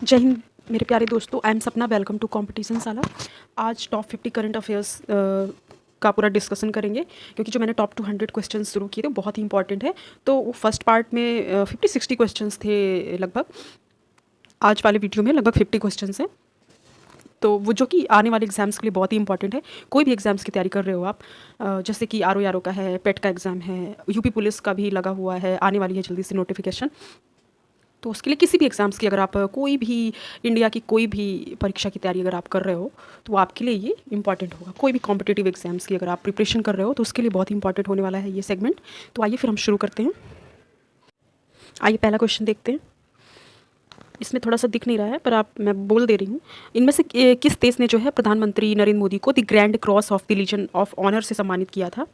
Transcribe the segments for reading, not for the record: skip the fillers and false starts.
जय हिंद मेरे प्यारे दोस्तों, आई एम सपना। वेलकम टू कंपटीशन साला। आज टॉप 50 करंट अफेयर्स का पूरा डिस्कशन करेंगे, क्योंकि जो मैंने टॉप 200 क्वेश्चन शुरू किए थे बहुत ही इंपॉर्टेंट है। तो वो फर्स्ट पार्ट में 50-60 क्वेश्चंस थे लगभग। आज वाले वीडियो में लगभग 50 क्वेश्चंस हैं, तो वो जो कि आने वाले एग्जाम्स के लिए बहुत ही इंपॉर्टेंट है। कोई भी एग्जाम्स की तैयारी कर रहे हो आप, जैसे कि आर का है, पेट का एग्ज़ाम है, यूपी पुलिस का भी लगा हुआ है, आने वाली है जल्दी से नोटिफिकेशन। तो उसके लिए किसी भी एग्ज़ाम्स की अगर आप कोई भी इंडिया की कोई भी परीक्षा की तैयारी अगर आप कर रहे हो तो आपके लिए ये इंपॉर्टेंट होगा। कोई भी कॉम्पिटिटिव एग्ज़ाम्स की अगर आप प्रिपरेशन कर रहे हो तो उसके लिए बहुत इंपॉर्टेंट होने वाला है ये सेगमेंट। तो आइए फिर हम शुरू करते हैं। आइए पहला क्वेश्चन देखते हैं। इसमें थोड़ा सा दिख नहीं रहा है पर मैं बोल दे रही हूँ। इनमें से किस देश ने जो है प्रधानमंत्री नरेंद्र मोदी को the grand cross of the legion of honour से सम्मानित किया था?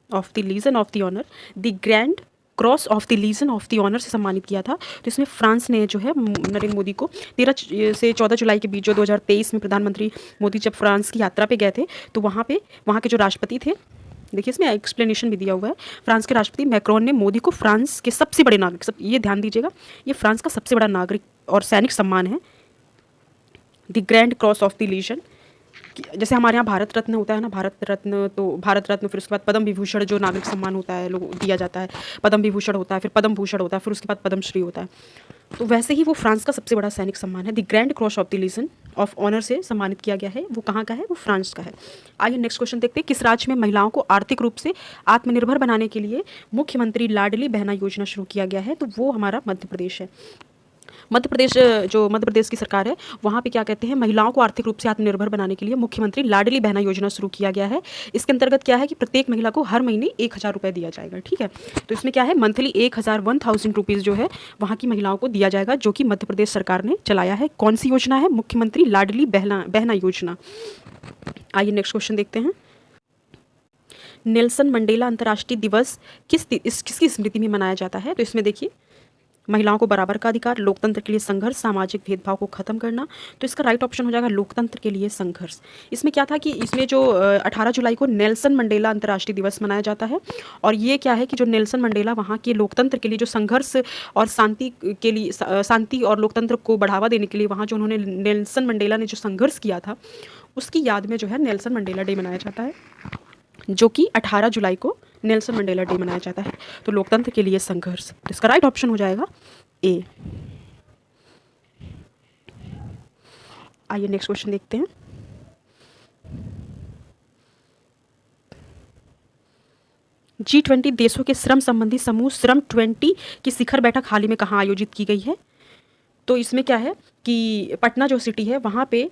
Of the legion of the honour, the grand cross of the legion of the honour से सम्मानित किया था। तो इसमें फ्रांस ने जो है नरेंद्र मोदी को 13 से 14 जुलाई के बीच, जो 2023 में प्रधानमंत्री मोदी जब फ्रांस की यात्रा पे गए थे, तो वहाँ के जो राष्ट्रपति थे, देखिए इसमें एक्सप्लेनेशन भी दिया हुआ है। फ्रांस के राष्ट्रपति मैक्रोन ने मोदी को फ्रांस के सबसे बड़े नागरिक, ये ध्यान दीजिएगा, ये फ्रांस का सबसे बड़ा नागरिक और सैनिक सम्मान है, the grand cross of the legion. जैसे हमारे यहाँ भारत रत्न होता है ना, भारत रत्न, तो भारत रत्न, फिर उसके बाद पद्म विभूषण जो नागरिक सम्मान होता है लोग दिया जाता है, पद्म विभूषण होता है, फिर पद्म भूषण होता है, फिर उसके बाद पद्मश्री होता है। तो वैसे ही वो फ्रांस का सबसे बड़ा सैनिक सम्मान है, the grand cross of the legion of honour से सम्मानित किया गया है। वो कहाँ का है? वो फ्रांस का है। आइए नेक्स्ट क्वेश्चन देखते हैं। किस राज्य में महिलाओं को आर्थिक रूप से आत्मनिर्भर बनाने के लिए मुख्यमंत्री लाडली बहना योजना शुरू किया गया है? तो वो हमारा मध्य प्रदेश है। मध्य प्रदेश की सरकार है, वहाँ पे क्या कहते हैं, महिलाओं को आर्थिक रूप से आत्मनिर्भर बनाने के लिए मुख्यमंत्री लाडली बहना योजना शुरू किया गया है। इसके अंतर्गत क्या है कि प्रत्येक महिला को हर महीने 1000 रुपये दिया जाएगा। ठीक है, तो इसमें क्या है, मंथली 1000 रुपीज़ जो है वहाँ की महिलाओं को दिया जाएगा, जो कि मध्य प्रदेश सरकार ने चलाया है। कौन सी योजना है? मुख्यमंत्री लाडली बहना योजना। आइए नेक्स्ट क्वेश्चन देखते हैं। नेल्सन मंडेला अंतर्राष्ट्रीय दिवस किसकी स्मृति में मनाया जाता है? तो इसमें देखिए, महिलाओं को बराबर का अधिकार, लोकतंत्र के लिए संघर्ष, सामाजिक भेदभाव को खत्म करना। तो इसका राइट ऑप्शन हो जाएगा लोकतंत्र के लिए संघर्ष। इसमें क्या था कि इसमें जो 18 जुलाई को नेल्सन मंडेला अंतर्राष्ट्रीय दिवस मनाया जाता है, और ये क्या है कि जो नेल्सन मंडेला वहाँ के लोकतंत्र के लिए जो संघर्ष और शांति के लिए, शांति और लोकतंत्र को बढ़ावा देने के लिए वहाँ जो उन्होंने, नेल्सन मंडेला ने जो संघर्ष किया था, उसकी याद में जो है नेल्सन मंडेला डे मनाया जाता है, जो कि 18 जुलाई को नेल्सन मंडेला डे मनाया जाता है। तो लोकतंत्र के लिए संघर्ष, इसका राइट ऑप्शन हो जाएगा ए। आइए नेक्स्ट क्वेश्चन देखते हैं। G20 देशों के श्रम संबंधी समूह श्रम 20 की शिखर बैठक हाल ही में कहाँ आयोजित की गई है? तो इसमें क्या है कि पटना जो सिटी है वहाँ पे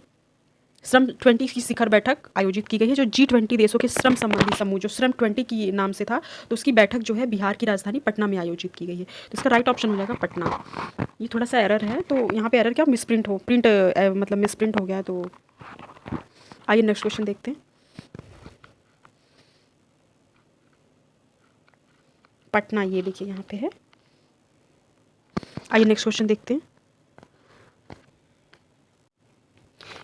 श्रम 20 की शिखर बैठक आयोजित की गई है। जो G20 देशों के श्रम संबंधी समूह, जो श्रम 20 की नाम से था, तो उसकी बैठक जो है बिहार की राजधानी पटना में आयोजित की गई है। तो इसका राइट ऑप्शन हो जाएगा पटना। ये थोड़ा सा एरर है, तो यहाँ पे एरर क्या, मिसप्रिंट मतलब मिसप्रिंट हो गया। तो आइए नेक्स्ट क्वेश्चन देखते हैं। पटना, ये देखिए यहाँ पे है। आइए नेक्स्ट क्वेश्चन देखते हैं।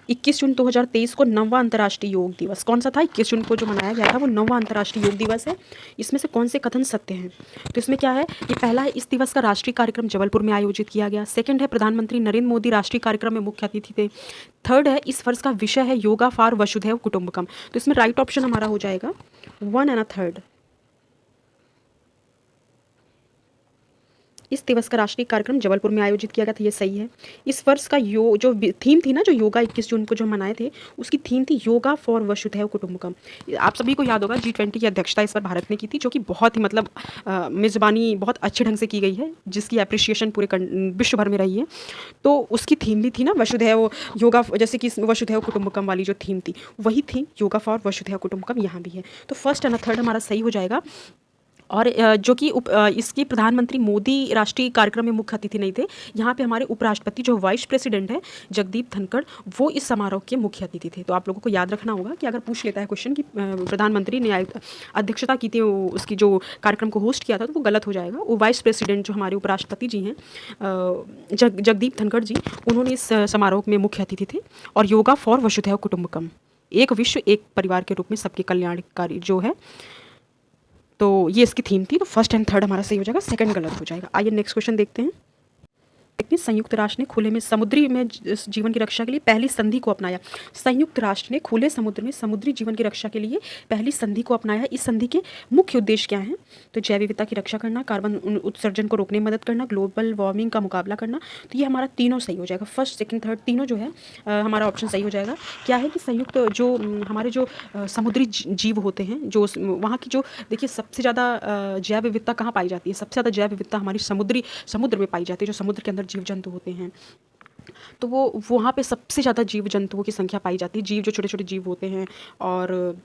21 जून 2023 को 9वां अंतर्राष्ट्रीय योग दिवस कौन सा था? 21 जून को जो मनाया गया था वो 9वां अंतर्राष्ट्रीय योग दिवस है। इसमें से कौन से कथन सत्य हैं? तो इसमें क्या है, ये पहला है, इस दिवस का राष्ट्रीय कार्यक्रम जबलपुर में आयोजित किया गया। सेकंड है, प्रधानमंत्री नरेंद्र मोदी राष्ट्रीय कार्यक्रम में मुख्य अतिथि थे। थर्ड है, इस वर्ष का विषय है योगा फॉर वसुधैव कुटुंबकम। तो इसमें राइट ऑप्शन हमारा हो जाएगा 1 एंड 3। इस दिवस का राष्ट्रीय कार्यक्रम जबलपुर में आयोजित किया गया था, ये सही है। इस वर्ष का जो थीम थी ना, जो योगा 21 जून को जो मनाए थे, उसकी थीम थी योगा फॉर वसुधैव कुटुंबकम। आप सभी को याद होगा G20 की अध्यक्षता इस बार भारत ने की थी, जो कि बहुत ही मतलब मेज़बानी बहुत अच्छे ढंग से की गई है, जिसकी अप्रिसिएशन पूरे विश्व भर में रही है। तो उसकी थीम भी थी ना वसुधैव, योगा, जैसे कि वसुधैव कुटुंबकम वाली जो थीम थी, वही थी योगा फॉर वसुधैव कुटुंबकम, यहाँ भी है। तो फर्स्ट एंड थर्ड हमारा सही हो जाएगा। और जो कि इसकी प्रधानमंत्री मोदी राष्ट्रीय कार्यक्रम में मुख्य अतिथि नहीं थे, यहाँ पे हमारे उपराष्ट्रपति जो वाइस प्रेसिडेंट है जगदीप धनखड़, वो इस समारोह के मुख्य अतिथि थे। तो आप लोगों को याद रखना होगा कि अगर पूछ लेता है क्वेश्चन कि प्रधानमंत्री ने अध्यक्षता की थी, उसकी जो कार्यक्रम को होस्ट किया था, तो वो गलत हो जाएगा। वो वाइस प्रेसिडेंट जो हमारे उपराष्ट्रपति जी हैं, जगदीप धनखड़ जी, उन्होंने इस समारोह में मुख्य अतिथि थे। और योगा फॉर वसुधैव कुटुंबकम, एक विश्व एक परिवार के रूप में सबके कल्याणकारी जो है, तो ये इसकी थीम थी। तो फर्स्ट एंड थर्ड हमारा सही हो जाएगा, सेकंड गलत हो जाएगा। आइए नेक्स्ट क्वेश्चन देखते हैं। देखिए, संयुक्त राष्ट्र ने खुले में समुद्री में जीवन की रक्षा के लिए पहली संधि को अपनाया। संयुक्त राष्ट्र ने खुले समुद्र में समुद्री जीवन की रक्षा के लिए पहली संधि को अपनाया। इस संधि के मुख्य उद्देश्य क्या हैं? तो जैव विविधता की रक्षा करना, कार्बन उत्सर्जन को रोकने में मदद करना, ग्लोबल वार्मिंग का मुकाबला करना। तो ये हमारा तीनों सही हो जाएगा, फर्स्ट सेकंड थर्ड तीनों जो है हमारा ऑप्शन सही हो जाएगा। क्या है कि संयुक्त जो हमारे जो समुद्री जीव होते हैं, जो वहाँ की जो देखिए सबसे ज़्यादा जैव विविधता कहाँ पाई जाती है? सबसे ज़्यादा जैव विविधता हमारी समुद्र में पाई जाती है, जो समुद्र के अंदर जीव जंतु होते हैं। तो वो वहाँ पे सबसे ज़्यादा जीव जंतुओं की संख्या पाई जाती है, जीव जो छोटे छोटे जीव होते हैं। और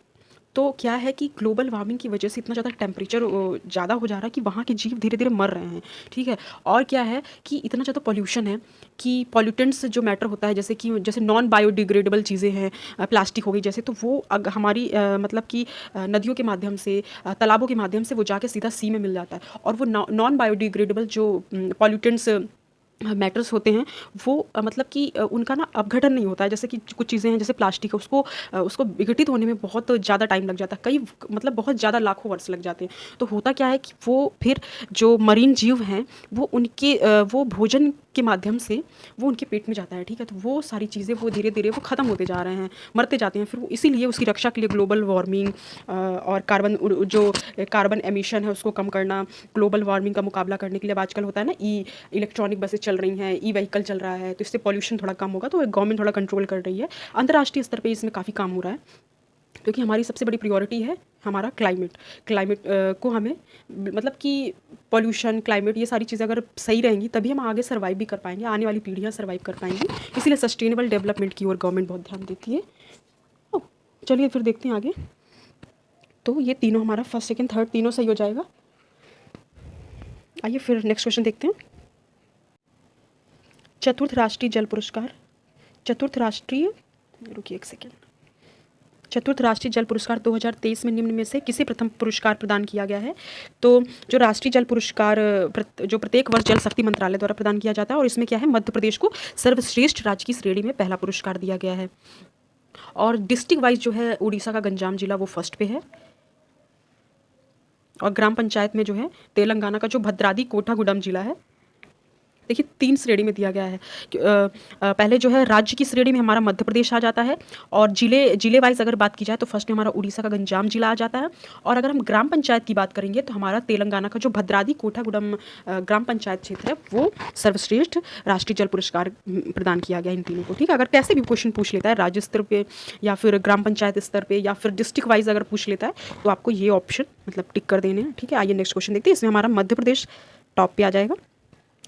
तो क्या है कि ग्लोबल वार्मिंग की वजह से इतना ज़्यादा टेम्परेचर ज़्यादा हो जा रहा है कि वहाँ के जीव धीरे धीरे मर रहे हैं, ठीक है। और क्या है कि इतना ज़्यादा पॉल्यूशन है कि पॉल्यूटेंट्स जो मैटर होता है, जैसे नॉन बायोडिग्रेडेबल चीज़ें हैं, प्लास्टिक हो गई जैसे, तो वो हमारी मतलब कि नदियों के माध्यम से, तालाबों के माध्यम से वो जाके सीधा सी में मिल जाता है। और वो नॉन बायोडिग्रेडेबल जो पॉल्यूटेंट्स मैटर्स होते हैं वो मतलब कि उनका ना अपघटन नहीं होता है। जैसे कि कुछ चीज़ें हैं जैसे प्लास्टिक है, उसको विघटित होने में बहुत ज़्यादा टाइम लग जाता है, कई मतलब बहुत ज़्यादा लाखों वर्ष लग जाते हैं। तो होता क्या है कि वो फिर जो मरीन जीव हैं वो उनके वो भोजन के माध्यम से वो उनके पेट में जाता है, ठीक है। तो वो सारी चीज़ें वो धीरे धीरे वो ख़त्म होते जा रहे हैं, मरते जाते हैं। फिर वो इसीलिए उसकी रक्षा के लिए ग्लोबल वार्मिंग और कार्बन एमिशन है उसको कम करना, ग्लोबल वार्मिंग का मुकाबला करने के लिए अब आजकल होता है ना, इलेक्ट्रॉनिक बसें चल रही हैं, ई व्हीकल चल रहा है, तो इससे पॉल्यूशन थोड़ा कम होगा। तो गवर्नमेंट थोड़ा कंट्रोल कर रही है। अंतर्राष्ट्रीय स्तर पे इसमें काफ़ी काम हो रहा है, क्योंकि हमारी सबसे बड़ी प्रायोरिटी है हमारा क्लाइमेट को हमें मतलब कि पॉल्यूशन, क्लाइमेट, ये सारी चीज़ें अगर सही रहेंगी तभी हम आगे सर्वाइव भी कर पाएंगे, आने वाली पीढ़ियाँ सर्वाइव कर पाएंगी। इसीलिए सस्टेनेबल डेवलपमेंट की ओर गवर्नमेंट बहुत ध्यान देती है। चलिए फिर देखते हैं आगे। तो ये तीनों हमारा फर्स्ट सेकेंड थर्ड तीनों सही हो जाएगा। आइए फिर नेक्स्ट क्वेश्चन देखते हैं। चतुर्थ राष्ट्रीय जल पुरस्कार, चतुर्थ राष्ट्रीय जल पुरस्कार 2023 में निम्न में से किसे प्रथम पुरस्कार प्रदान किया गया है? तो जो राष्ट्रीय जल पुरस्कार जो प्रत्येक वर्ष जल शक्ति मंत्रालय द्वारा प्रदान किया जाता है, और इसमें क्या है, मध्य प्रदेश को सर्वश्रेष्ठ राज्य की श्रेणी में पहला पुरस्कार दिया गया है। और डिस्ट्रिक्ट वाइज जो है उड़ीसा का गंजाम जिला वो फर्स्ट पे है। और ग्राम पंचायत में जो है तेलंगाना का जो भद्राद्री कोठागुडम जिला है। देखिए 3 श्रेणी में दिया गया है। पहले जो है राज्य की श्रेणी में हमारा मध्य प्रदेश आ जाता है, और जिले वाइज अगर बात की जाए तो फर्स्ट में हमारा उड़ीसा का गंजाम जिला आ जाता है। और अगर हम ग्राम पंचायत की बात करेंगे तो हमारा तेलंगाना का जो भद्राद्री कोठागुडम ग्राम पंचायत क्षेत्र है वो सर्वश्रेष्ठ राष्ट्रीय जल पुरस्कार प्रदान किया गया इन तीनों को, ठीक है। अगर कैसे भी क्वेश्चन पूछ लेता है राज्य स्तर पे या फिर ग्राम पंचायत स्तर पे या फिर डिस्ट्रिक्ट वाइज अगर पूछ लेता है तो आपको ये ऑप्शन मतलब टिक कर देने हैं, ठीक है। आइए नेक्स्ट क्वेश्चन देखते हैं। इसमें हमारा मध्य प्रदेश टॉप पे आ जाएगा,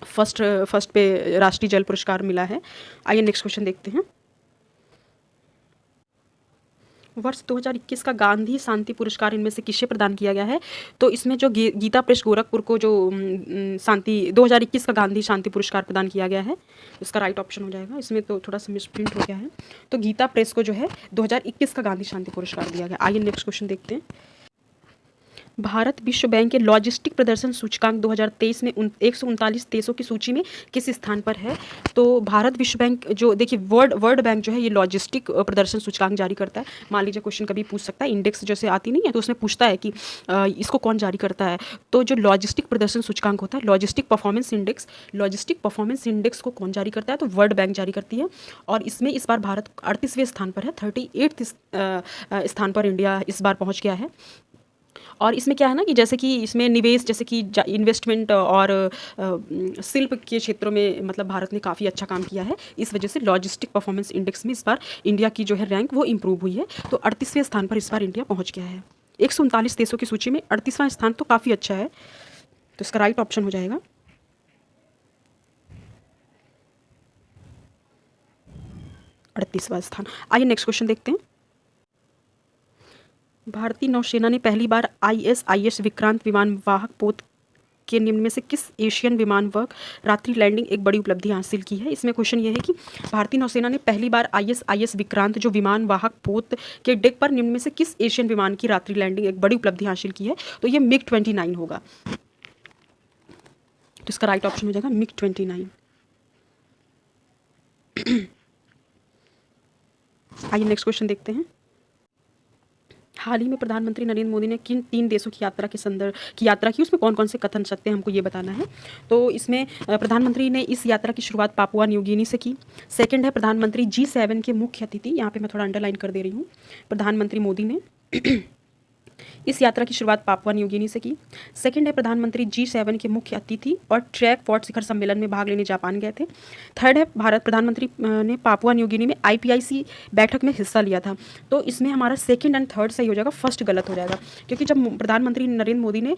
फर्स्ट पे राष्ट्रीय जल पुरस्कार मिला है। आइए नेक्स्ट क्वेश्चन देखते हैं। वर्ष 2021 का गांधी शांति पुरस्कार इनमें से किसे प्रदान किया गया है? तो इसमें जो गीता प्रेस गोरखपुर को जो शांति 2021 का गांधी शांति पुरस्कार प्रदान किया गया है, इसका राइट ऑप्शन हो जाएगा। इसमें तो थोड़ा सा मिसप्रिंट हो गया है, तो गीता प्रेस को जो है 2021 का गांधी शांति पुरस्कार दिया गया। आइए नेक्स्ट क्वेश्चन देखते हैं। भारत विश्व बैंक के लॉजिस्टिक प्रदर्शन सूचकांक 2023 में 139 देशों की सूची में किस स्थान पर है? तो भारत विश्व बैंक जो देखिए वर्ल्ड बैंक जो है ये लॉजिस्टिक प्रदर्शन सूचकांक जारी करता है। मान लीजिए क्वेश्चन कभी पूछ सकता है, इंडेक्स जैसे आती नहीं है तो उसमें पूछता है कि इसको कौन जारी करता है। तो जो लॉजिस्टिक प्रदर्शन सूचकांक होता है, लॉजिस्टिक परफॉर्मेंस इंडेक्स को कौन जारी करता है? तो वर्ल्ड बैंक जारी करती है। और इसमें इस बार भारत 38वें स्थान पर है, 38 स्थान पर इंडिया इस बार पहुँच गया है। और इसमें क्या है ना कि जैसे कि इसमें निवेश, जैसे कि इन्वेस्टमेंट और शिल्प के क्षेत्रों में मतलब भारत ने काफ़ी अच्छा काम किया है। इस वजह से लॉजिस्टिक परफॉर्मेंस इंडेक्स में इस बार इंडिया की जो है रैंक वो इम्प्रूव हुई है। तो 38वें स्थान पर इस बार इंडिया पहुंच गया है। 139 देशों की सूची में 38वां स्थान तो काफ़ी अच्छा है, तो इसका राइट ऑप्शन हो जाएगा 38वां स्थान। आइए नेक्स्ट क्वेश्चन देखते हैं। भारतीय नौसेना ने पहली बार ISIS विक्रांत विमान वाहक पोत के निम्न में से किस एशियन विमान वाहक रात्रि लैंडिंग एक बड़ी उपलब्धि हासिल की है? इसमें क्वेश्चन ये है कि भारतीय नौसेना ने पहली बार ISIS विक्रांत जो विमान वाहक पोत के डेक पर निम्न में से किस एशियन विमान की रात्रि लैंडिंग एक बड़ी उपलब्धि हासिल की है? तो ये MiG-29 होगा, तो इसका राइट ऑप्शन हो जाएगा MiG-29। आइए नेक्स्ट क्वेश्चन देखते हैं। हाल ही में प्रधानमंत्री नरेंद्र मोदी ने किन 3 देशों की यात्रा की, उसमें कौन कौन से कथन सत्य हैं हमको ये बताना है। तो इसमें प्रधानमंत्री ने इस यात्रा की शुरुआत पापुआ न्यू गिनी से की। सेकंड है, प्रधानमंत्री G7 के मुख्य अतिथि, यहाँ पे मैं थोड़ा अंडरलाइन कर दे रही हूँ, प्रधानमंत्री मोदी ने इस यात्रा की शुरुआत पापुआ न्यू गिनी से की। सेकंड है, प्रधानमंत्री G7 के मुख्य अतिथि और ट्रैक फोर्ट शिखर सम्मेलन में भाग लेने जापान गए थे। थर्ड है, प्रधानमंत्री ने पापुआ न्यू गिनी में IPIC बैठक में हिस्सा लिया था। तो इसमें हमारा सेकंड एंड थर्ड सही हो जाएगा, फर्स्ट गलत हो जाएगा, क्योंकि जब प्रधानमंत्री नरेंद्र मोदी ने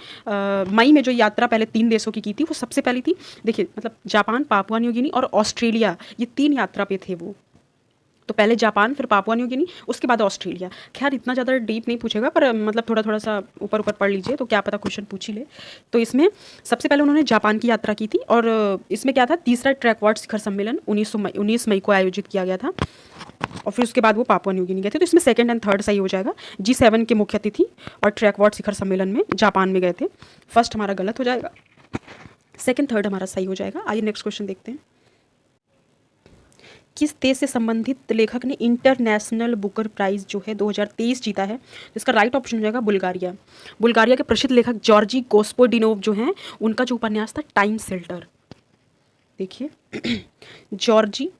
मई में जो यात्रा पहले 3 देशों की थी वो सबसे पहली थी, देखिए मतलब जापान, पापुआ न्यू गिनी और ऑस्ट्रेलिया, ये 3 यात्रा पे थे वो। तो पहले जापान, फिर पापुआ न्यू गिनी, उसके बाद ऑस्ट्रेलिया। खैर इतना ज़्यादा डीप नहीं पूछेगा, पर मतलब थोड़ा थोड़ा सा ऊपर ऊपर पढ़ लीजिए तो क्या पता क्वेश्चन पूछ ही ले। तो इसमें सबसे पहले उन्होंने जापान की यात्रा की थी, और इसमें क्या था, तीसरा ट्रैकवार्ड शिखर सम्मेलन 19 मई को आयोजित किया गया था, और फिर उसके बाद वो पापुआ न्यू गिनी गए थे। तो इसमें सेकंड एंड थर्ड सही हो जाएगा। G7 के मुख्य अतिथि और ट्रैकवार्ड शिखर सम्मेलन में जापान में गए थे। फर्स्ट हमारा गलत हो जाएगा, सेकंड थर्ड हमारा सही हो जाएगा। आइए नेक्स्ट क्वेश्चन देखते हैं। किस देश से संबंधित लेखक ने इंटरनेशनल बुकर प्राइज जो है 2023 जीता है? तो इसका राइट ऑप्शन हो जाएगा बुल्गारिया। बुल्गारिया के प्रसिद्ध लेखक जॉर्जी गोस्पोडिनोव जो हैं, उनका जो उपन्यास था टाइम शेल्टर, देखिए जॉर्जी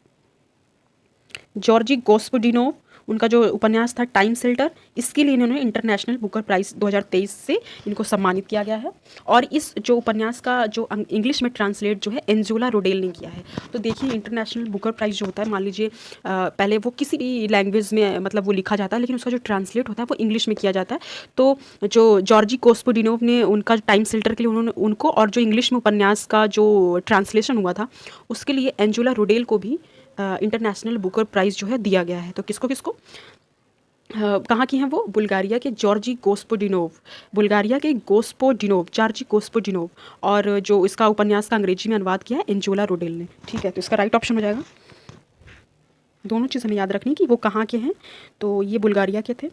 गोस्पोडिनोव, उनका जो उपन्यास था टाइम शेल्टर, इसके लिए इन्होंने इंटरनेशनल बुकर प्राइज़ 2023 से इनको सम्मानित किया गया है। और इस जो उपन्यास का जो इंग्लिश में ट्रांसलेट जो है एंजुला रोडेल ने किया है। तो देखिए इंटरनेशनल बुकर प्राइज़ जो होता है, मान लीजिए पहले वो किसी भी लैंग्वेज में मतलब वो लिखा जाता है, लेकिन उसका जो ट्रांसलेट होता है वो इंग्लिश में किया जाता है। तो जो जॉर्जी गोस्पोडिनोव ने उनका टाइम शेल्टर के लिए उन्होंने उनको, और जो इंग्लिश में उपन्यास का जो ट्रांसलेशन हुआ था उसके लिए एंजुला रोडेल को भी इंटरनेशनल बुकर प्राइज़ जो है दिया गया है। तो किसको कहाँ की हैं वो? बुल्गारिया के जॉर्जी गोस्पोडिनोव, जॉर्जी गोस्पोडिनोव, और जो इसका उपन्यास का अंग्रेजी में अनुवाद किया है एंजुला रोडेल ने। ठीक है, तो इसका राइट ऑप्शन हो जाएगा। दोनों चीज़ हमें याद रखनी कि वो कहाँ के हैं। तो ये बुल्गारिया के थे,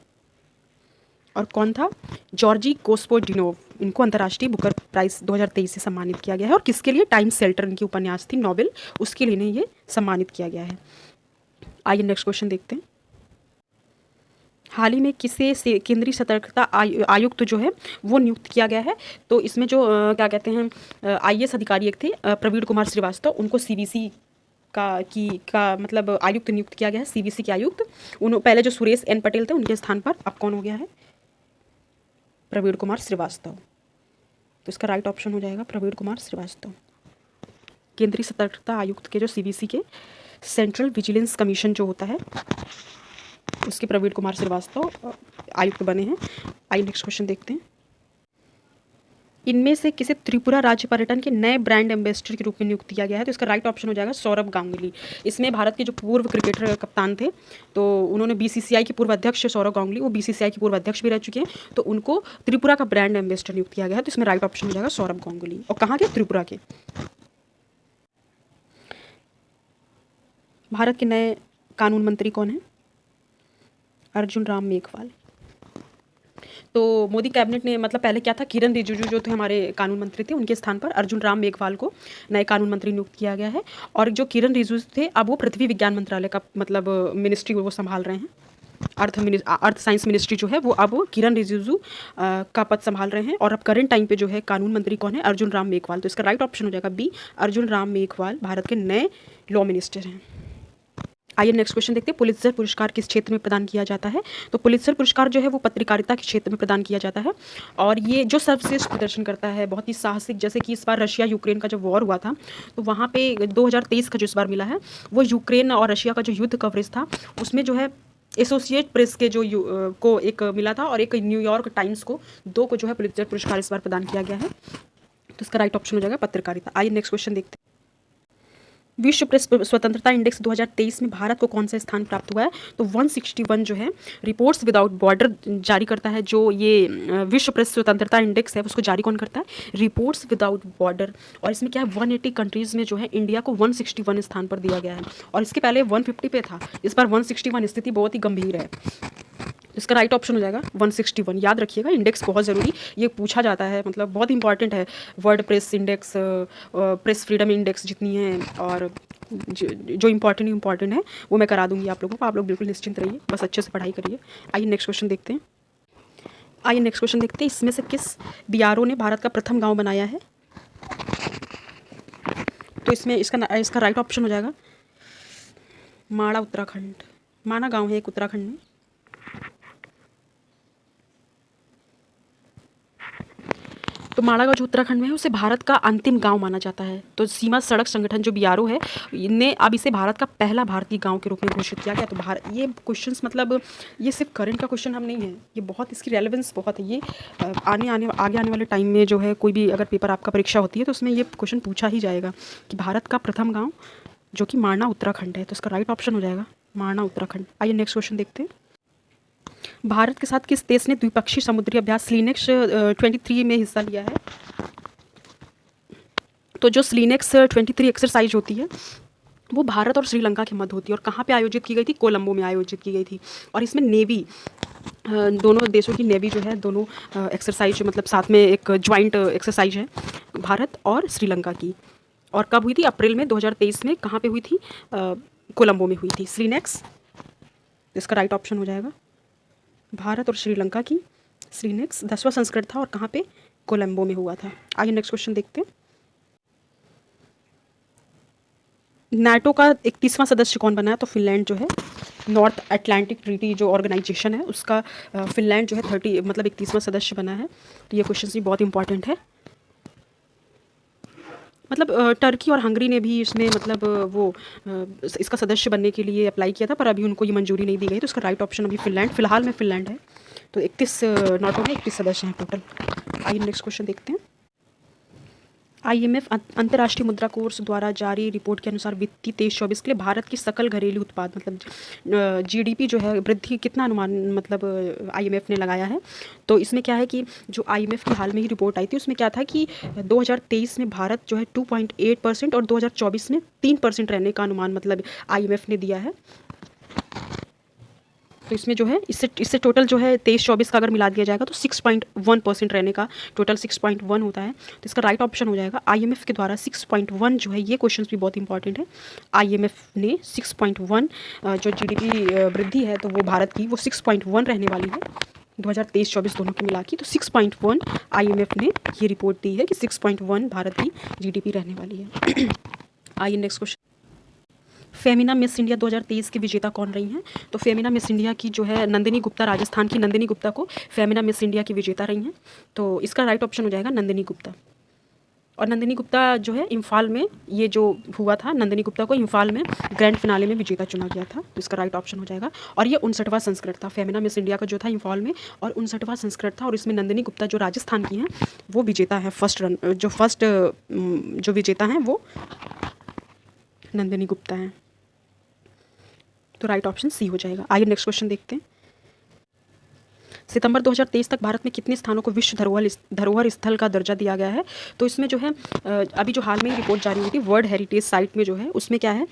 और कौन था? जॉर्जी गोस्पोडिनोव। इनको अंतर्राष्ट्रीय बुकर प्राइज़ 2023 से सम्मानित किया गया है। और किसके लिए? टाइम शेल्टर इनकी उपन्यास थी, नॉवेल, उसके लिए इन्हें ये सम्मानित किया गया है। आइए नेक्स्ट क्वेश्चन देखते हैं। हाल ही में किसे से केंद्रीय सतर्कता आयुक्त जो है वो नियुक्त किया गया है? तो इसमें जो क्या कहते हैं IAS अधिकारी एक थे प्रवीण कुमार श्रीवास्तव, उनको CBC का मतलब आयुक्त नियुक्त किया गया है, CBC के आयुक्त। पहले जो सुरेश N पटेल थे उनके स्थान पर अब कौन हो गया है? प्रवीण कुमार श्रीवास्तव। तो इसका राइट ऑप्शन हो जाएगा प्रवीण कुमार श्रीवास्तव। केंद्रीय सतर्कता आयुक्त के जो CBC के सेंट्रल विजिलेंस कमीशन जो होता है उसके प्रवीण कुमार श्रीवास्तव आयुक्त बने हैं। आइए नेक्स्ट क्वेश्चन देखते हैं। इनमें से किसे त्रिपुरा राज्य पर्यटन के नए ब्रांड एम्बेसडर के रूप में नियुक्त किया गया है? तो इसका राइट ऑप्शन हो जाएगा सौरभ गांगुली। इसमें भारत के जो पूर्व क्रिकेटर कप्तान थे, तो उन्होंने BCCI के पूर्व अध्यक्ष सौरभ गांगुली, वो BCCI के पूर्व अध्यक्ष भी रह चुके हैं, तो उनको त्रिपुरा का ब्रांड एम्बेसडर नियुक्त किया गया है। तो इसमें राइट ऑप्शन हो जाएगा सौरभ गांगुली। और कहाँ के? त्रिपुरा के। भारत के नए कानून मंत्री कौन है? अर्जुन राम मेघवाल। तो मोदी कैबिनेट ने मतलब पहले क्या था, किरण रिजिजू जो थे हमारे कानून मंत्री थे, उनके स्थान पर अर्जुन राम मेघवाल को नए कानून मंत्री नियुक्त किया गया है। और जो किरण रिजिजू थे अब वो पृथ्वी विज्ञान मंत्रालय का मतलब मिनिस्ट्री वो संभाल रहे हैं। अर्थ साइंस मिनिस्ट्री जो है वो अब किरण रिजिजू का पद संभाल रहे हैं। और अब करंट टाइम पे जो है कानून मंत्री कौन है? अर्जुन राम मेघवाल। तो इसका राइट ऑप्शन हो जाएगा B, अर्जुन राम मेघवाल भारत के नए लॉ मिनिस्टर हैं। आइए नेक्स्ट क्वेश्चन देखते हैं। पुलित्जर पुरस्कार किस क्षेत्र में प्रदान किया जाता है? तो पुलित्जर पुरस्कार जो है वो पत्रकारिता के क्षेत्र में प्रदान किया जाता है, और ये जो सर्वश्रेष्ठ प्रदर्शन करता है, बहुत ही साहसिक, जैसे कि इस बार रशिया यूक्रेन का जब वॉर हुआ था तो वहाँ पे 2023 का जो इस बार मिला है वो यूक्रेन और रशिया का जो युद्ध कवरेज था उसमें जो है एसोसिएट प्रेस के जो को एक मिला था, और एक न्यूयॉर्क टाइम्स को, 2 को जो है पुलित्जर पुरस्कार इस बार प्रदान किया गया है। तो इसका राइट ऑप्शन हो जाएगा पत्रकारिता। आइए नेक्स्ट क्वेश्चन देखते हैं। विश्व प्रेस स्वतंत्रता इंडेक्स 2023 में भारत को कौन सा स्थान प्राप्त हुआ है? तो 161 जो है रिपोर्ट्स विदाउट बॉर्डर जारी करता है। जो ये विश्व प्रेस स्वतंत्रता इंडेक्स है उसको जारी कौन करता है? Reports without border. और इसमें क्या है, 180 कंट्रीज़ में जो है इंडिया को 161 स्थान पर दिया गया है, और इसके पहले 150 पे था, इस बार 161। स्थिति बहुत ही गंभीर है। इसका राइट ऑप्शन हो जाएगा 161। याद रखिएगा, इंडेक्स बहुत ज़रूरी, ये पूछा जाता है, मतलब बहुत इंपॉर्टेंट है। World press index, press freedom index जितनी हैं, और जो इम्पॉर्टेंट है वो मैं करा दूंगी आप लोगों को। आप लोग बिल्कुल निश्चिंत रहिए, बस अच्छे से पढ़ाई करिए। आइए नेक्स्ट क्वेश्चन देखते हैं। आइए नेक्स्ट क्वेश्चन देखते हैं, इसमें से किस बीआरओ ने भारत का प्रथम गांव बनाया है? तो इसमें इसका राइट ऑप्शन हो जाएगा माणा, उत्तराखंड। माना गांव है एक उत्तराखंड में। तो माणा गांव जो उत्तराखंड में है उसे भारत का अंतिम गांव माना जाता है। तो सीमा सड़क संगठन जो बीआरओ है ने अब इसे भारत का पहला भारतीय गांव के रूप में घोषित किया गया। तो ये क्वेश्चंस मतलब ये सिर्फ करंट का क्वेश्चन हम नहीं है, ये बहुत इसकी रेलेवेंस बहुत है। ये आगे आने वाले टाइम में जो है कोई भी अगर पेपर आपका परीक्षा होती है तो उसमें ये क्वेश्चन पूछा ही जाएगा कि भारत का प्रथम गाँव जो कि माणा उत्तराखंड है। तो इसका राइट ऑप्शन हो जाएगा माणा उत्तराखंड। आइए नेक्स्ट क्वेश्चन देखते हैं, भारत के साथ किस देश ने द्विपक्षीय समुद्री अभ्यास स्लीनेक्स 23 में हिस्सा लिया है? तो जो स्लीनेक्स 23 एक्सरसाइज होती है वो भारत और श्रीलंका के मध्य होती है और कहाँ पे आयोजित की गई थी? कोलंबो में आयोजित की गई थी। और इसमें नेवी दोनों देशों की नेवी जो है दोनों एक्सरसाइज मतलब साथ में एक ज्वाइंट एक्सरसाइज है भारत और श्रीलंका की। और कब हुई थी? अप्रैल में 2023 में। कहाँ पे हुई थी? कोलंबो में हुई थी स्लीनेक्स। इसका राइट ऑप्शन हो जाएगा भारत और श्रीलंका की स्लीनेक्स 10वां संस्करण था और कहाँ पे? कोलंबो में हुआ था। आइए नेक्स्ट क्वेश्चन देखते हैं, नाटो का 31वां सदस्य कौन बना है? तो फिनलैंड जो है, नॉर्थ अटलांटिक ट्रीटी जो ऑर्गेनाइजेशन है उसका फिनलैंड जो है 31वां सदस्य बना है। तो ये क्वेश्चन भी बहुत इंपॉर्टेंट है। मतलब टर्की और हंगरी ने भी इसमें मतलब इसका सदस्य बनने के लिए अप्लाई किया था पर अभी उनको ये मंजूरी नहीं दी गई। तो इसका राइट ऑप्शन अभी फिलहाल में फिनलैंड है। तो 31 नाटो में 31 सदस्य हैं टोटल। आइए नेक्स्ट क्वेश्चन देखते हैं, आईएमएफ अंतर्राष्ट्रीय मुद्रा कोष द्वारा जारी रिपोर्ट के अनुसार वित्तीय 23-24 के लिए भारत की सकल घरेलू उत्पाद मतलब जीडीपी जो है वृद्धि कितना अनुमान मतलब आईएमएफ ने लगाया है? तो इसमें क्या है कि जो आईएमएफ की हाल में ही रिपोर्ट आई थी उसमें क्या था कि 2023 में भारत जो है 2.8% और 2024 में 3% रहने का अनुमान मतलब आईएमएफ ने दिया है। तो इसमें जो है इससे टोटल जो है 23-24 का अगर मिला दिया जाएगा तो 6.1% रहने का टोटल 6.1 होता है। तो इसका राइट ऑप्शन हो जाएगा आईएमएफ के द्वारा 6.1 जो है। ये क्वेश्चन भी बहुत इंपॉर्टेंट है। आईएमएफ ने 6.1 जो जीडीपी वृद्धि है तो वो भारत की वो 6.1 रहने वाली है 2023-24 दोनों की मिला की। तो 6.1 आईएमएफ ने ये रिपोर्ट दी है कि 6.1 भारत की जीडीपी रहने वाली है। आइए next question, Femina miss India 2023 की विजेता कौन रही हैं? तो फेमिना मिस इंडिया की जो है नंदिनी गुप्ता, राजस्थान की नंदिनी गुप्ता को फेमिना मिस इंडिया की विजेता रही हैं। तो इसका राइट ऑप्शन हो जाएगा नंदिनी गुप्ता। और नंदिनी गुप्ता जो है इम्फाल में ये जो हुआ था, नंदिनी गुप्ता को इम्फाल में ग्रैंड फिनाले में विजेता चुना गया था। तो इसका राइट ऑप्शन हो जाएगा। और ये 59वां संस्करण था फेमिना मिस इंडिया का जो था इम्फाल में, और 59वां संस्करण था। और इसमें नंदिनी गुप्ता जो राजस्थान की हैं वो विजेता है। फर्स्ट जो विजेता हैं वो नंदिनी गुप्ता हैं। तो राइट ऑप्शन सी हो जाएगा। आइए नेक्स्ट क्वेश्चन देखते हैं, सितंबर 2023 तक भारत में कितने स्थानों को विश्व धरोहर स्थल का दर्जा दिया गया है? तो इसमें जो है अभी जो हाल में रिपोर्ट जारी हुई थी वर्ल्ड हेरिटेज साइट में जो है उसमें क्या है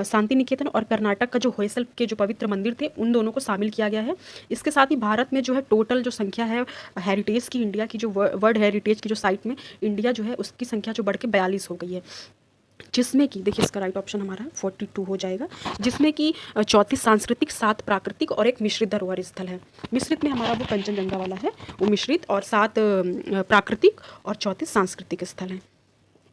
शांति निकेतन और कर्नाटक का जो होयसल के जो पवित्र मंदिर थे उन दोनों को शामिल किया गया है। इसके साथ ही भारत में जो है टोटल जो संख्या है हेरिटेज की, इंडिया की जो वर्ल्ड हेरिटेज की जो साइट में इंडिया जो है उसकी संख्या जो बढ़ के 42 हो गई है, जिसमें कि देखिए इसका राइट ऑप्शन हमारा 42 हो जाएगा, जिसमें कि 34 सांस्कृतिक, 7 प्राकृतिक और 1 मिश्रित धरोहर स्थल है। मिश्रित में हमारा वो कंचनजंगा वाला है वो मिश्रित, और 7 प्राकृतिक और 34 सांस्कृतिक स्थल हैं।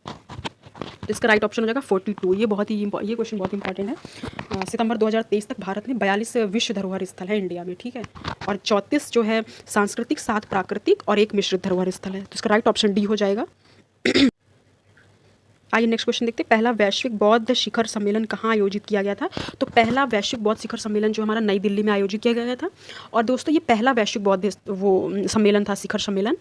तो इसका राइट ऑप्शन हो जाएगा 42। ये क्वेश्चन बहुत इंपॉर्टेंट है। सितंबर 2023 तक भारत में 42 विश्व धरोहर स्थल है इंडिया में, ठीक है, और 34 जो है सांस्कृतिक, 7 प्राकृतिक और 1 मिश्रित धरोहर स्थल है। तो इसका राइट ऑप्शन डी हो जाएगा। आइए नेक्स्ट क्वेश्चन देखते हैं, पहला वैश्विक बौद्ध शिखर सम्मेलन कहाँ आयोजित किया गया था? तो पहला वैश्विक बौद्ध शिखर सम्मेलन जो हमारा नई दिल्ली में आयोजित किया गया था। और दोस्तों ये पहला वैश्विक बौद्ध वो सम्मेलन था, शिखर सम्मेलन,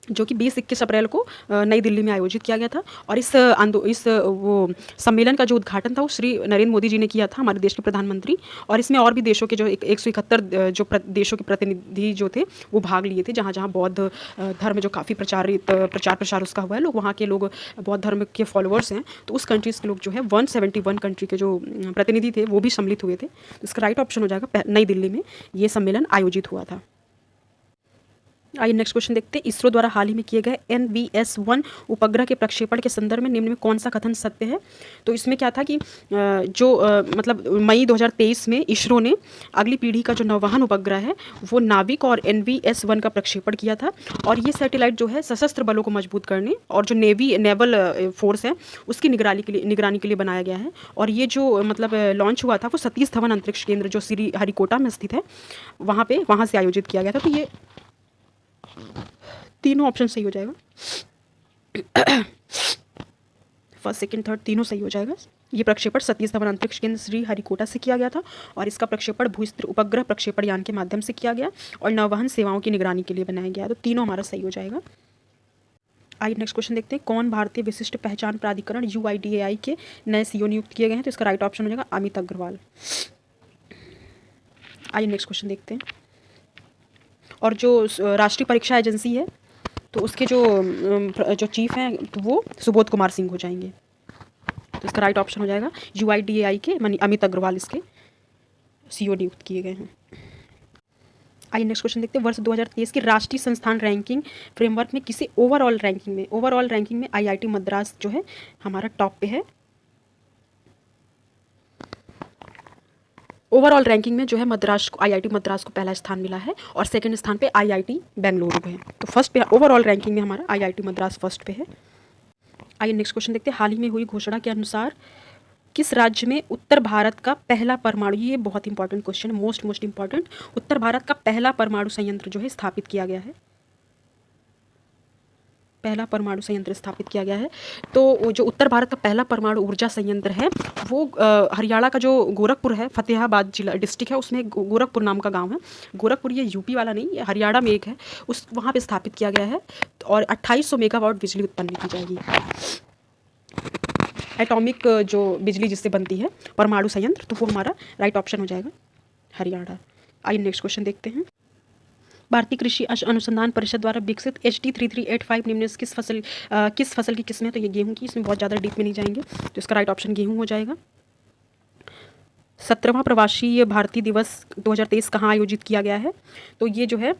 जो कि 20-21 अप्रैल को नई दिल्ली में आयोजित किया गया था। और इस वो सम्मेलन का जो उद्घाटन था वो श्री नरेंद्र मोदी जी ने किया था, हमारे देश के प्रधानमंत्री। और इसमें और भी देशों के जो 171 जो देशों के प्रतिनिधि जो थे वो भाग लिए थे, जहाँ जहाँ बौद्ध धर्म जो काफ़ी प्रचार प्रसार उसका हुआ है, लोग वहाँ के लोग बौद्ध धर्म के फॉलोअर्स हैं, तो उस कंट्रीज़ के लोग जो है 171 कंट्री के जो प्रतिनिधि थे वो भी सम्मिलित हुए थे। तो इसका राइट ऑप्शन हो जाएगा नई दिल्ली में ये सम्मेलन आयोजित हुआ था। आइए नेक्स्ट क्वेश्चन देखते हैं। इसरो द्वारा हाल ही में किए गए NVS-1 उपग्रह के प्रक्षेपण के संदर्भ में निम्न में कौन सा कथन सत्य है? तो इसमें क्या था कि मतलब मई 2023 में इसरो ने अगली पीढ़ी का जो नौवहन उपग्रह है वो नाविक और NVS-1 का प्रक्षेपण किया था। और ये सैटेलाइट जो है सशस्त्र बलों को मजबूत करने और जो नेवल फोर्स है उसकी निगरानी के लिए बनाया गया है। और ये जो मतलब लॉन्च हुआ था वो सतीश धवन अंतरिक्ष केंद्र जो श्री हरिकोटा में स्थित है वहाँ से आयोजित किया गया था। तो ये तीनों ऑप्शन सही हो जाएगा। फर्स्ट सेकंड थर्ड तीनों सही हो जाएगा। ये प्रक्षेपण सतीश धवन अंतरिक्ष केंद्र श्री हरिकोटा से किया गया था और इसका प्रक्षेपण भूस्तर उपग्रह प्रक्षेपण यान के माध्यम से किया गया और नौवहन सेवाओं की निगरानी के लिए बनाया गया। तो तीनों हमारा सही हो जाएगा। आइए नेक्स्ट क्वेश्चन देखते हैं। कौन भारतीय विशिष्ट पहचान प्राधिकरण UIDAI के नए CEO नियुक्त किए गए हैं? तो इसका राइट ऑप्शन हो जाएगा अमित अग्रवाल। आइए नेक्स्ट क्वेश्चन देखते हैं। और जो राष्ट्रीय परीक्षा एजेंसी है तो उसके जो चीफ हैं तो वो सुबोध कुमार सिंह हो जाएंगे। तो इसका राइट ऑप्शन हो जाएगा UIDAI के अमित अग्रवाल इसके CEO नियुक्त किए गए हैं। आइए नेक्स्ट क्वेश्चन देखते हैं। वर्ष 2023 की राष्ट्रीय संस्थान रैंकिंग फ्रेमवर्क में किसी ओवरऑल रैंकिंग में IIT मद्रास जो है हमारा टॉप पे है। ओवरऑल रैंकिंग में जो है IIT मद्रास को पहला स्थान मिला है और सेकंड स्थान पे IIT बेंगलुरु है। तो फर्स्ट पे ओवरऑल रैंकिंग में हमारा IIT मद्रास फर्स्ट पे है। आइए नेक्स्ट क्वेश्चन देखते हैं। हाल ही में हुई घोषणा के अनुसार किस राज्य में उत्तर भारत का पहला परमाणु, ये बहुत इंपॉर्टेंट क्वेश्चन है, मोस्ट इंपॉर्टेंट, उत्तर भारत का पहला परमाणु संयंत्र जो है स्थापित किया गया है? पहला परमाणु संयंत्र स्थापित किया गया है। तो जो उत्तर भारत का पहला परमाणु ऊर्जा संयंत्र है वो हरियाणा का जो गोरखपुर है, फतेहाबाद जिला डिस्ट्रिक्ट है, उसमें गोरखपुर नाम का गांव है। गोरखपुर ये यूपी वाला नहीं, ये हरियाणा में एक है, वहाँ पे स्थापित किया गया है और 2800 मेगावाट बिजली उत्पन्न की जाएगी। एटॉमिक जो बिजली जिससे बनती है परमाणु संयंत्र, तो वो हमारा राइट ऑप्शन हो जाएगा हरियाणा। आइए नेक्स्ट क्वेश्चन देखते हैं। भारतीय कृषि अनुसंधान परिषद द्वारा विकसित HT3385 निम्न किस फसल की किस्म है? तो ये गेहूं की, इसमें बहुत ज़्यादा डीप में नहीं जाएंगे, तो इसका राइट ऑप्शन गेहूं हो जाएगा। 17वां प्रवासी भारतीय दिवस 2023 कहाँ आयोजित किया गया है? तो ये जो है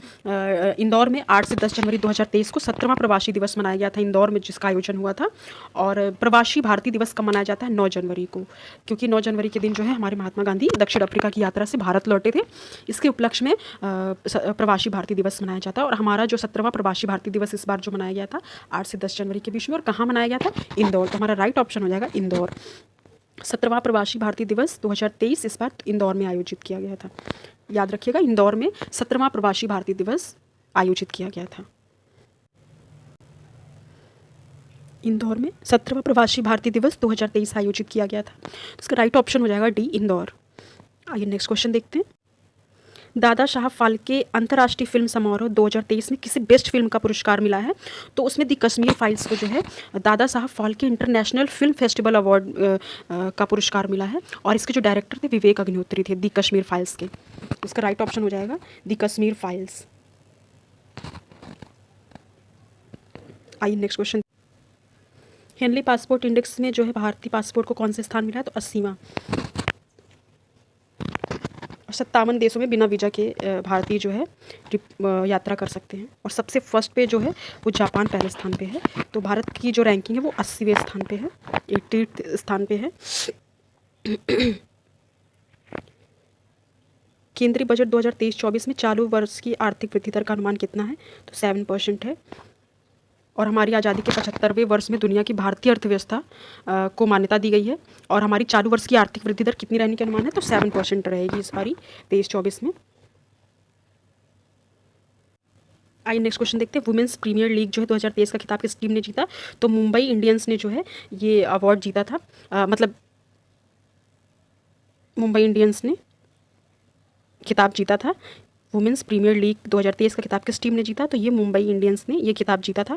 इंदौर में 8 से 10 जनवरी 2023 को 17वां प्रवासी दिवस मनाया गया था इंदौर में, जिसका आयोजन हुआ था। और प्रवासी भारतीय दिवस कब मनाया जाता है? 9 जनवरी को, क्योंकि 9 जनवरी के दिन जो है हमारे महात्मा गांधी दक्षिण अफ्रीका की यात्रा से भारत लौटे थे। इसके उपलक्ष्य में प्रवासी भारतीय दिवस मनाया जाता है। और हमारा जो 17वां प्रवासी भारतीय दिवस इस बार जो मनाया गया था 8 से 10 जनवरी के बीच में, और कहाँ मनाया गया था? इंदौर। तो हमारा राइट ऑप्शन हो जाएगा इंदौर। 17वां प्रवासी भारतीय दिवस 2023 इस बार इंदौर में आयोजित किया गया था। याद रखिएगा, इंदौर में 17वां प्रवासी भारतीय दिवस आयोजित किया गया था। इंदौर में 17वां प्रवासी भारतीय दिवस 2023 आयोजित किया गया था। इसका राइट ऑप्शन हो जाएगा डी, इंदौर। आइए नेक्स्ट क्वेश्चन देखते हैं। दादा साहब फाल्के अंतर्राष्ट्रीय फिल्म समारोह 2023 में किसी बेस्ट फिल्म का पुरस्कार मिला है? तो उसमें दी कश्मीर फाइल्स को जो है Dada Saheb Phalke international film festival award का पुरस्कार मिला है। और इसके जो डायरेक्टर थे विवेक अग्निहोत्री थे, दी कश्मीर फाइल्स के। इसका राइट ऑप्शन हो जाएगा दी कश्मीर फाइल्स। आइए next question. Henley passport index में जो है भारतीय पासपोर्ट को कौन से स्थान मिला है? तो 80वां। 57 देशों में बिना वीज़ा के भारतीय जो है यात्रा कर सकते हैं। और सबसे फर्स्ट पे जो है वो जापान पहले स्थान पे है। तो भारत की जो रैंकिंग है वो 80वें स्थान पे है, 80th स्थान पे है। केंद्रीय बजट 2023-24 में चालू वर्ष की आर्थिक वृद्धि दर का अनुमान कितना है? तो 7% है। और हमारी आज़ादी के 75वें वर्ष में दुनिया की भारतीय अर्थव्यवस्था को मान्यता दी गई है। और हमारी चालू वर्ष की आर्थिक वृद्धि दर कितनी रहने के अनुमान है? तो 7% रहेगी इस बारी 23-24 में। आइए नेक्स्ट क्वेश्चन देखते हैं। वुमेंस प्रीमियर लीग जो है 2023 का खिताब किस टीम ने जीता? तो मुंबई इंडियंस ने जो है ये अवार्ड जीता था। मतलब मुंबई इंडियंस ने खिताब जीता था। वुमेंस प्रीमियर लीग 2023 का खिताब किस टीम ने जीता? तो ये मुंबई इंडियंस ने ये खिताब जीता था।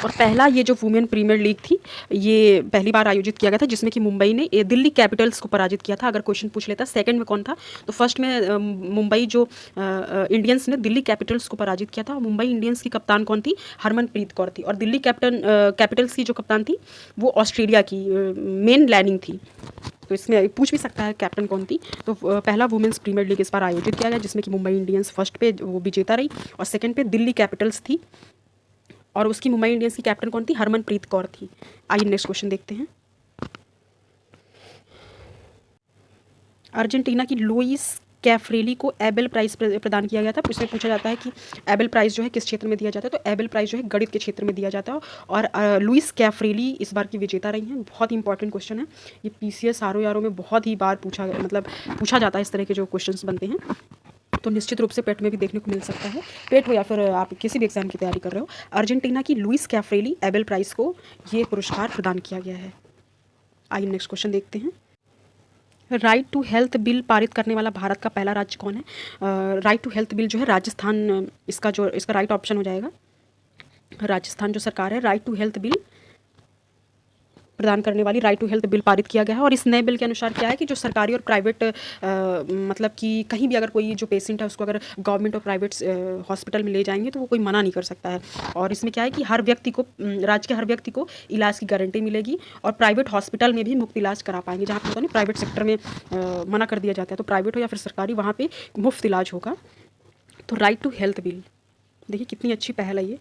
और पहला ये जो वुमेन प्रीमियर लीग थी ये पहली बार आयोजित किया गया था, जिसमें कि मुंबई ने दिल्ली कैपिटल्स को पराजित किया था। अगर क्वेश्चन पूछ लेता सेकंड में कौन था, तो फर्स्ट में मुंबई जो इंडियंस ने दिल्ली कैपिटल्स को पराजित किया था। मुंबई इंडियंस की कप्तान कौन थी? हरमनप्रीत कौर थी। और दिल्ली कैपिटल्स की जो कप्तान थी वो ऑस्ट्रेलिया की मेन लैनिंग थी। तो इसमें पूछ भी सकता है कैप्टन कौन थी। तो पहला वुमेंस प्रीमियर लीग इस बार आयोजित किया गया, जिसमें कि मुंबई इंडियंस फर्स्ट पे वो विजेता रही और सेकंड पे दिल्ली कैपिटल्स थी, और उसकी मुंबई इंडियंस की कैप्टन कौन थी? हरमनप्रीत कौर थी। आइए नेक्स्ट क्वेश्चन देखते हैं। अर्जेंटीना की लुइस कैफ्रेली को एबेल प्राइज़ प्रदान किया गया था। इसमें पूछा जाता है कि एबेल प्राइज़ जो है किस क्षेत्र में दिया जाता है, तो एबेल प्राइज़ जो है गणित के क्षेत्र में दिया जाता है, और लुइस कैफ्रेली इस बार की विजेता रही हैं। बहुत ही इंपॉर्टेंट क्वेश्चन है ये, पीसीएस आरओ में बहुत ही बार पूछा जाता है इस तरह के जो क्वेश्चन बनते हैं, तो निश्चित रूप से पेट में भी देखने को मिल सकता है, पेट हो या फिर आप किसी भी एग्जाम की तैयारी कर रहे हो। अर्जेंटीना की लुइस कैफ्रेली एबेल प्राइज़ को ये पुरस्कार प्रदान किया गया है। आइए नेक्स्ट क्वेश्चन देखते हैं। राइट टू हेल्थ बिल पारित करने वाला भारत का पहला राज्य कौन है? राइट टू हेल्थ बिल जो है राजस्थान, इसका राइट ऑप्शन हो जाएगा राजस्थान जो सरकार है, राइट टू हेल्थ बिल प्रदान करने वाली राइट टू हेल्थ बिल पारित किया गया है। और इस नए बिल के अनुसार क्या है कि जो सरकारी और प्राइवेट मतलब कि कहीं भी अगर कोई जो पेशेंट है उसको अगर गवर्नमेंट और प्राइवेट हॉस्पिटल में ले जाएंगे तो वो कोई मना नहीं कर सकता है। और इसमें क्या है कि हर व्यक्ति को, राज्य के हर व्यक्ति को इलाज की गारंटी मिलेगी, और प्राइवेट हॉस्पिटल में भी मुफ्त इलाज करा पाएंगे। जहाँ पर नहीं प्राइवेट सेक्टर में मना कर दिया जाता है, तो प्राइवेट हो या फिर सरकारी, वहाँ पर मुफ्त इलाज होगा। तो राइट टू हेल्थ बिल, देखिए कितनी अच्छी पहल है ये,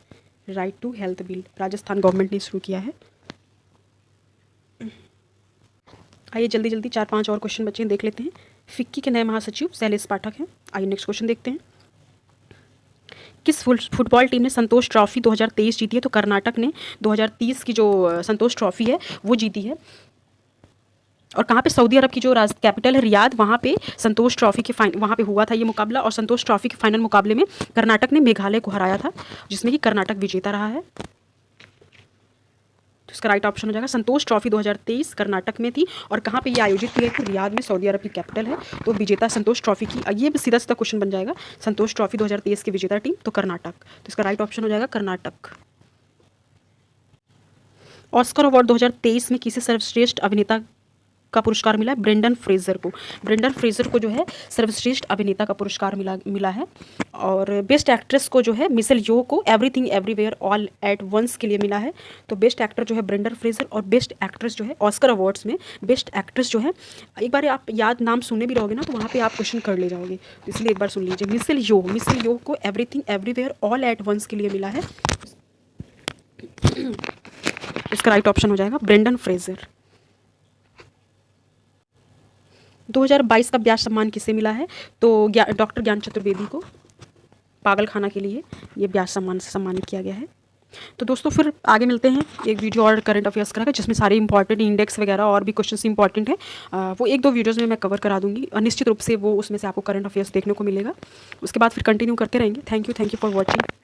right to health bill Rajasthan government ने शुरू किया है। आइए जल्दी जल्दी 4-5 और क्वेश्चन बच्चे देख लेते हैं। फिक्की के नए महासचिव शैलेश पाठक हैं। आइए नेक्स्ट क्वेश्चन देखते हैं। किस फुटबॉल टीम ने संतोष ट्रॉफी 2023 जीती है? तो कर्नाटक ने 2030 की जो संतोष ट्रॉफी है वो जीती है। और कहाँ पे? सऊदी अरब की जो कैपिटल है रियाद, वहाँ पे संतोष ट्रॉफी के वहाँ पे हुआ था ये मुकाबला, और संतोष ट्रॉफी के फाइनल मुकाबले में कर्नाटक ने मेघालय को हराया था, जिसमें कि कर्नाटक विजेता रहा है। तो इसका राइट ऑप्शन हो जाएगा संतोष ट्रॉफी 2023 कर्नाटक में थी, और कहाँ पे ये आयोजित की गई थी? रियाद में, सऊदी अरब की कैपिटल है। तो विजेता संतोष ट्रॉफी की, ये भी सीधा सीधा क्वेश्चन बन जाएगा, संतोष ट्रॉफी 2023 की विजेता टीम तो कर्नाटक। तो इसका राइट ऑप्शन हो जाएगा कर्नाटक। ऑस्कर अवार्ड 2023 में किसे सर्वश्रेष्ठ अभिनेता का पुरस्कार मिला है? ब्रेंडन फ्रेजर को। ब्रेंडन फ्रेजर को जो है सर्वश्रेष्ठ अभिनेता का पुरस्कार मिला है। और बेस्ट एक्ट्रेस को जो है मिशेल यो को everything everywhere all at once के लिए मिला है। तो बेस्ट एक्टर जो है ब्रेंडन फ्रेजर, और बेस्ट एक्ट्रेस जो है ऑस्कर अवार्ड्स में बेस्ट एक्ट्रेस जो है, एक बार आप याद नाम सुनने भी रहोगे ना तो वहाँ पे आप क्वेश्चन कर ले जाओगे, तो इसलिए एक बार सुन लीजिए। मिशेल यो को everything everywhere all at once के लिए मिला है। इसका राइट ऑप्शन हो जाएगा ब्रेंडन फ्रेजर। 2022 का ब्यास सम्मान किसे मिला है? तो डॉक्टर ज्ञान चतुर्वेदी को पागलखाना के लिए ये ब्यास सम्मान से सम्मानित किया गया है। तो दोस्तों फिर आगे मिलते हैं एक वीडियो और करंट अफेयर्स का, जिसमें सारे इंपॉर्टेंट इंडेक्स वगैरह और भी क्वेश्चंस इंपॉर्टेंट है, वो 1-2 वीडियोज़ में मैं कवर करा दूंगी, और निश्चित रूप से वो उसमें से आपको करंट अफेयर्स देखने को मिलेगा। उसके बाद फिर कंटिन्यू करते रहेंगे। Thank you for watching.